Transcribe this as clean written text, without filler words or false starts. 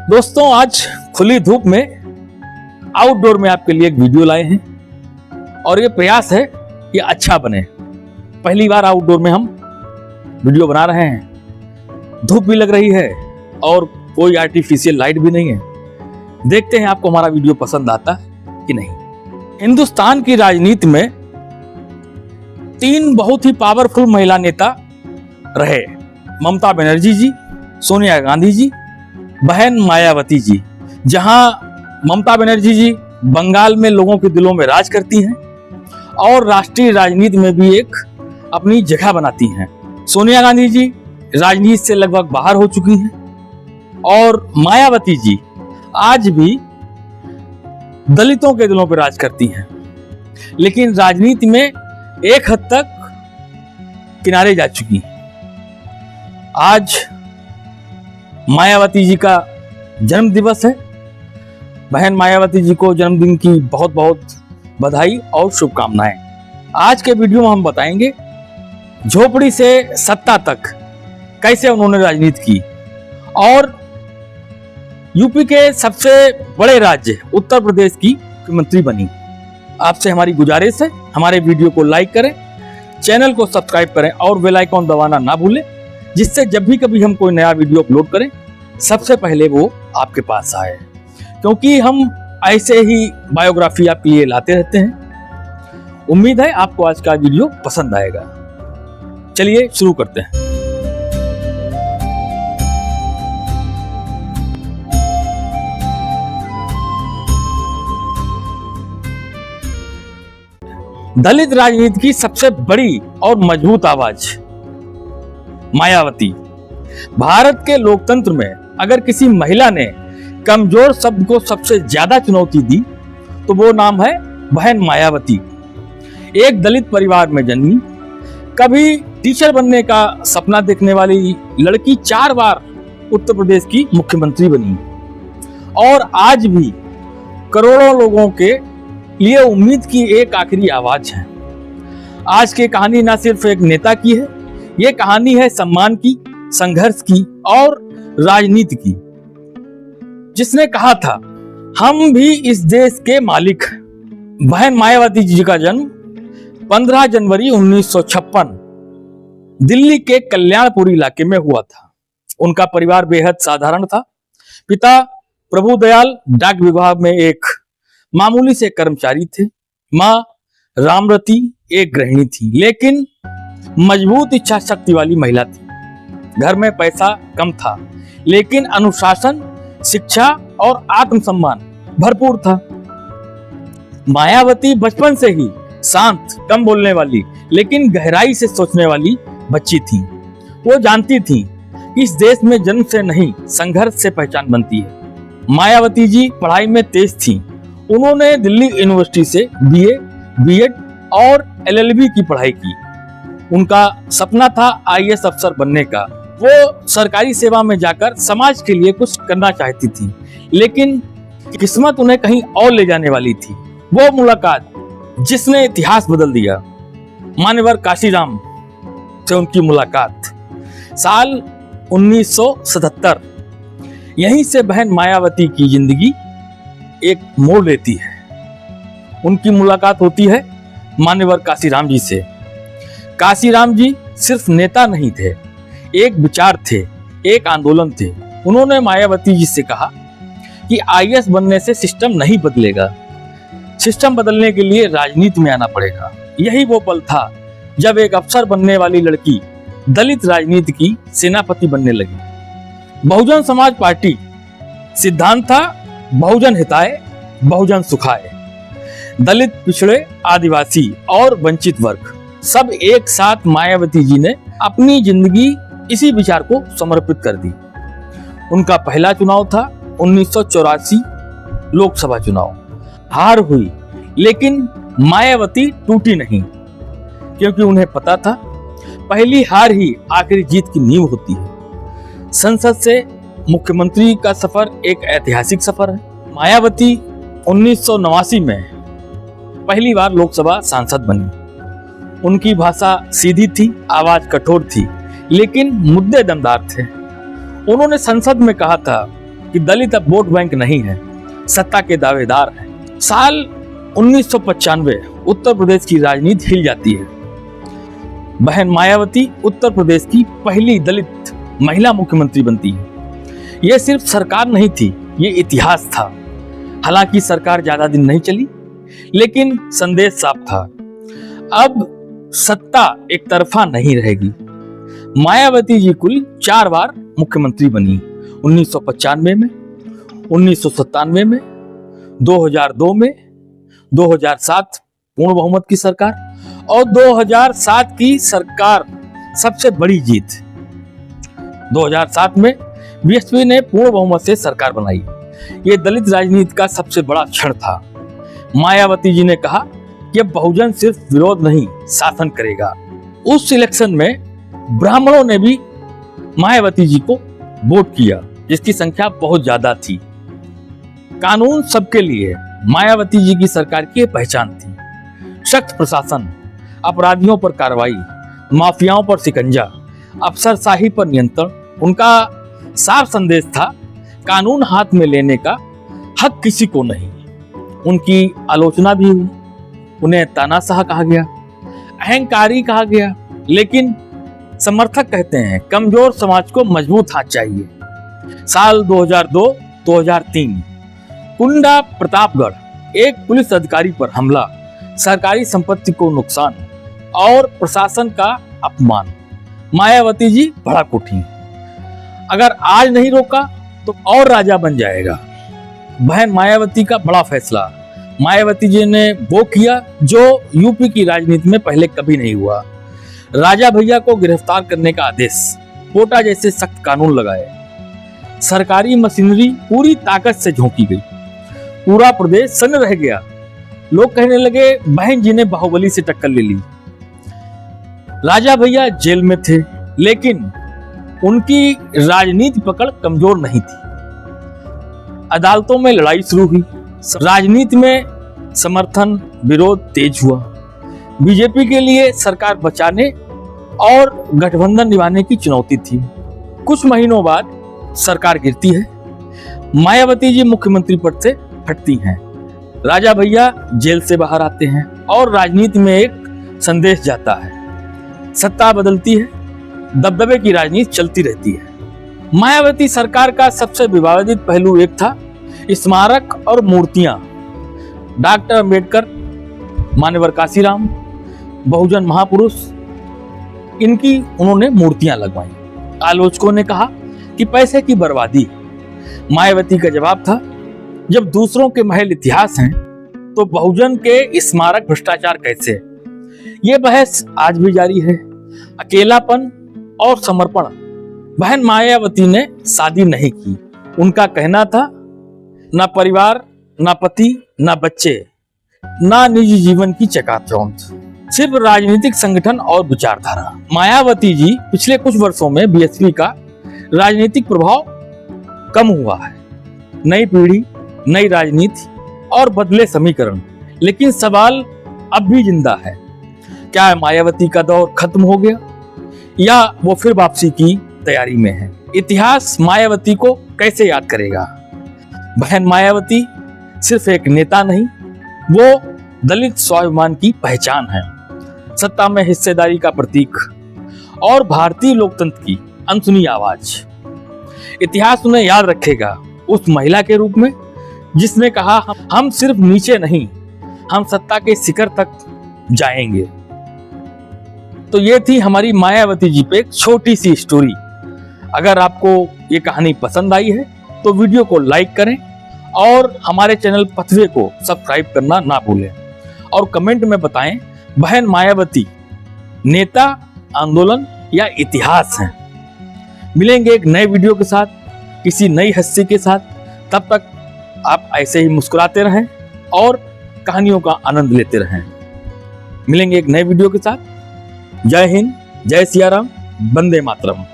दोस्तों, आज खुली धूप में आउटडोर में आपके लिए एक वीडियो लाए हैं और ये प्रयास है कि अच्छा बने। पहली बार आउटडोर में हम वीडियो बना रहे हैं। धूप भी लग रही है और कोई आर्टिफिशियल लाइट भी नहीं है। देखते हैं आपको हमारा वीडियो पसंद आता कि नहीं। हिंदुस्तान की राजनीति में 3 बहुत ही पावरफुल महिला नेता रहे। ममता बनर्जी जी, सोनिया गांधी जी, बहन मायावती जी। जहां ममता बनर्जी जी बंगाल में लोगों के दिलों में राज करती हैं और राष्ट्रीय राजनीति में भी एक अपनी जगह बनाती हैं। सोनिया गांधी जी राजनीति से लगभग बाहर हो चुकी हैं और मायावती जी आज भी दलितों के दिलों पर राज करती हैं, लेकिन राजनीति में एक हद तक किनारे जा चुकी हैं। आज मायावती जी का जन्म दिवस है। बहन मायावती जी को जन्मदिन की बहुत बहुत बधाई और शुभकामनाएं। आज के वीडियो में हम बताएंगे झोपड़ी से सत्ता तक कैसे उन्होंने राजनीति की और यूपी के सबसे बड़े राज्य उत्तर प्रदेश की मुख्यमंत्री बनी। आपसे हमारी गुजारिश है, हमारे वीडियो को लाइक करें, चैनल को सब्सक्राइब करें और बेल आइकन दबाना ना भूलें, जिससे जब भी कभी हम कोई नया वीडियो अपलोड करें सबसे पहले वो आपके पास आए। क्योंकि हम ऐसे ही बायोग्राफी आपके लिए लाते रहते हैं। उम्मीद है आपको आज का वीडियो पसंद आएगा। चलिए शुरू करते हैं। दलित राजनीति की सबसे बड़ी और मजबूत आवाज मायावती। भारत के लोकतंत्र में अगर किसी महिला ने कमजोर शब्द को सबसे ज्यादा चुनौती दी तो वो नाम है बहन मायावती। एक दलित परिवार में जन्मी, कभी टीचर बनने का सपना देखने वाली लड़की 4 बार उत्तर प्रदेश की मुख्यमंत्री बनी और आज भी करोड़ों लोगों के लिए उम्मीद की एक आखिरी आवाज है। आज की कहानी ना सिर्फ एक नेता की है, ये कहानी है सम्मान की, संघर्ष की और राजनीति की। जिसने कहा था हम भी इस देश के मालिक हैं। बहन मायावती जी का जन्म 15 जनवरी 1956 दिल्ली के कल्याणपुरी इलाके में हुआ था। उनका परिवार बेहद साधारण था। पिता प्रभुदयाल डाक विभाग में एक मामूली से कर्मचारी थे। मां रामरती एक गृहिणी थी, लेकिन मजबूत इच्छा शक्ति वाली महिला थी। घर में पैसा कम था, लेकिन अनुशासन, शिक्षा और आत्मसम्मान भरपूर था। मायावती बचपन से ही शांत, कम बोलने वाली, लेकिन गहराई से सोचने वाली बच्ची थी। वो जानती थी कि इस देश में जन्म से नहीं, संघर्ष से पहचान बनती है। मायावती जी पढ़ाई में तेज थी। उन्होंने दिल्ली यूनिवर्सिटी से बीए, बीएड और एलएलबी की पढ़ाई की। उनका सपना था आईएएस अफसर बनने का। वो सरकारी सेवा में जाकर समाज के लिए कुछ करना चाहती थी, लेकिन किस्मत उन्हें कहीं और ले जाने वाली थी। वो मुलाकात जिसने इतिहास बदल दिया, मान्यवर काशीराम से उनकी मुलाकात साल 1977। यहीं से बहन मायावती की जिंदगी एक मोड़ लेती है। उनकी मुलाकात होती है मान्यवर काशीराम जी से। काशीराम जी सिर्फ नेता नहीं थे, एक विचार थे, एक आंदोलन थे। उन्होंने मायावती जी से कहा कि आईएएस बनने से सिस्टम नहीं बदलेगा, सिस्टम बदलने के लिए राजनीति में आना पड़ेगा। यही वो पल था जब एक अफसर बनने वाली लड़की दलित राजनीति की सेनापति बनने लगी। बहुजन समाज पार्टी सिद्धांत था बहुजन हिताय, बहुजन सुखाय। दलित, पिछड़े, आदिवासी और वंचित वर्ग सब एक साथ मायावती जी ने अपनी जिंदगी इसी विचार को समर्पित कर दी। उनका पहला चुनाव था 1984 लोकसभा चुनाव। हार हुई, लेकिन मायावती टूटी नहीं, क्योंकि उन्हें पता था पहली हार ही आखिरी जीत की नींव होती है। संसद से मुख्यमंत्री का सफर एक ऐतिहासिक सफर है। मायावती 1989 में पहली बार लोकसभा सांसद बनी। उनकी भाषा सीधी थी, आवाज कठोर थी, लेकिन मुद्दे दमदार थे। उन्होंने संसद में कहा था कि दलित अब वोट बैंक नहीं है, सत्ता के दावेदार हैं। साल 1995 उत्तर प्रदेश की राजनीति हिल जाती है। बहन मायावती उत्तर प्रदेश की पहली दलित महिला मुख्यमंत्री बनती है। यह सिर्फ सरकार नहीं थी, ये इतिहास था। हालांकि सरकार ज्यादा दिन नहीं चली, लेकिन संदेश साफ था, अब सत्ता एक तरफा नहीं रहेगी। मायावती जी कुल 4 बार मुख्यमंत्री बनी, 1995 में, 1997 में, 2002 में, 2007 पूर्ण बहुमत की सरकार और 2007 की सरकार सबसे बड़ी जीत। 2007 में बीएसपी ने पूर्ण बहुमत से सरकार बनाई। यह दलित राजनीति का सबसे बड़ा क्षण था। मायावती जी ने कहा कि अब बहुजन सिर्फ विरोध नहीं, शासन करेगा। उस इलेक्शन में ब्राह्मणों ने भी मायावती जी को वोट किया, जिसकी संख्या बहुत ज्यादा थी। कानून सबके लिए मायावती जी की सरकार की पहचान थी। सख्त प्रशासन, अपराधियों पर कार्रवाई, माफियाओं पर शिकंजा, अफसरशाही पर नियंत्रण, उनका साफ संदेश था, कानून हाथ में लेने का हक किसी को नहीं। उनकी आलोचना भी हुई, उन्हें तानाशाह कहा गया, अहंकारी कहा गया, लेकिन समर्थक कहते हैं कमजोर समाज को मजबूत हाथ चाहिए। साल 2002-2003 कुंडा प्रतापगढ़, एक पुलिस अधिकारी पर हमला, सरकारी संपत्ति को नुकसान और प्रशासन का अपमान। मायावती जी भड़क उठी, अगर आज नहीं रोका तो और राजा बन जाएगा। बहन मायावती का बड़ा फैसला। मायावती जी ने वो किया जो यूपी की राजनीति में पहले कभी नहीं हुआ। राजा भैया को गिरफ्तार करने का आदेश, कोटा जैसे सख्त कानून लगाए, सरकारी मशीनरी पूरी ताकत से झोंकी गई, पूरा प्रदेश सन्न रह गया। लोग कहने लगे बहन जी ने बाहुबली से टक्कर ले ली। राजा भैया जेल में थे, लेकिन उनकी राजनीति पकड़ कमजोर नहीं थी। अदालतों में लड़ाई शुरू हुई, राजनीति में समर्थन विरोध तेज हुआ। बीजेपी के लिए सरकार बचाने और गठबंधन निभाने की चुनौती थी। कुछ महीनों बाद सरकार गिरती है, मायावती जी मुख्यमंत्री पद से हटती हैं, राजा भैया जेल से बाहर आते हैं और राजनीति में एक संदेश जाता है, सत्ता बदलती है, दबदबे की राजनीति चलती रहती है। मायावती सरकार का सबसे विवादित पहलू एक था स्मारक और मूर्तियां। डॉक्टर अंबेडकर, मान्यवर काशीराम, बहुजन महापुरुष, इनकी उन्होंने मूर्तियां लगवाई। आलोचकों ने कहा कि पैसे की बर्बादी। मायावती का जवाब था, जब दूसरों के महल इतिहास हैं तो बहुजन के स्मारक भ्रष्टाचार कैसे? ये बहस आज भी जारी है। अकेलापन और समर्पण। बहन मायावती ने शादी नहीं की। उनका कहना था, ना परिवार, ना पति, ना बच्चे, ना निजी जीवन की चकाचौंध, सिर्फ राजनीतिक संगठन और विचारधारा। मायावती जी पिछले कुछ वर्षों में बीएसपी का राजनीतिक प्रभाव कम हुआ है। नई पीढ़ी, नई राजनीति और बदले समीकरण, लेकिन सवाल अब भी जिंदा है। क्या मायावती का दौर खत्म हो गया या वो फिर वापसी की तैयारी में है? इतिहास मायावती को कैसे याद करेगा? बहन मायावती सिर्फ एक नेता नहीं, वो दलित स्वाभिमान की पहचान है, सत्ता में हिस्सेदारी का प्रतीक और भारतीय लोकतंत्र की अनसुनी आवाज। इतिहास उन्हें याद रखेगा उस महिला के रूप में जिसने कहा, हम सिर्फ नीचे नहीं, हम सत्ता के शिखर तक जाएंगे। तो ये थी हमारी मायावती जी पे एक छोटी सी स्टोरी। अगर आपको ये कहानी पसंद आई है तो वीडियो को लाइक करें और हमारे चैनल पथवे को सब्सक्राइब करना ना भूलें और कमेंट में बताएं बहन मायावती नेता, आंदोलन या इतिहास है। मिलेंगे एक नए वीडियो के साथ, किसी नई हस्ती के साथ। तब तक आप ऐसे ही मुस्कुराते रहें और कहानियों का आनंद लेते रहें। मिलेंगे एक नए वीडियो के साथ। जय हिंद, जय सिया राम, वंदे मातरम।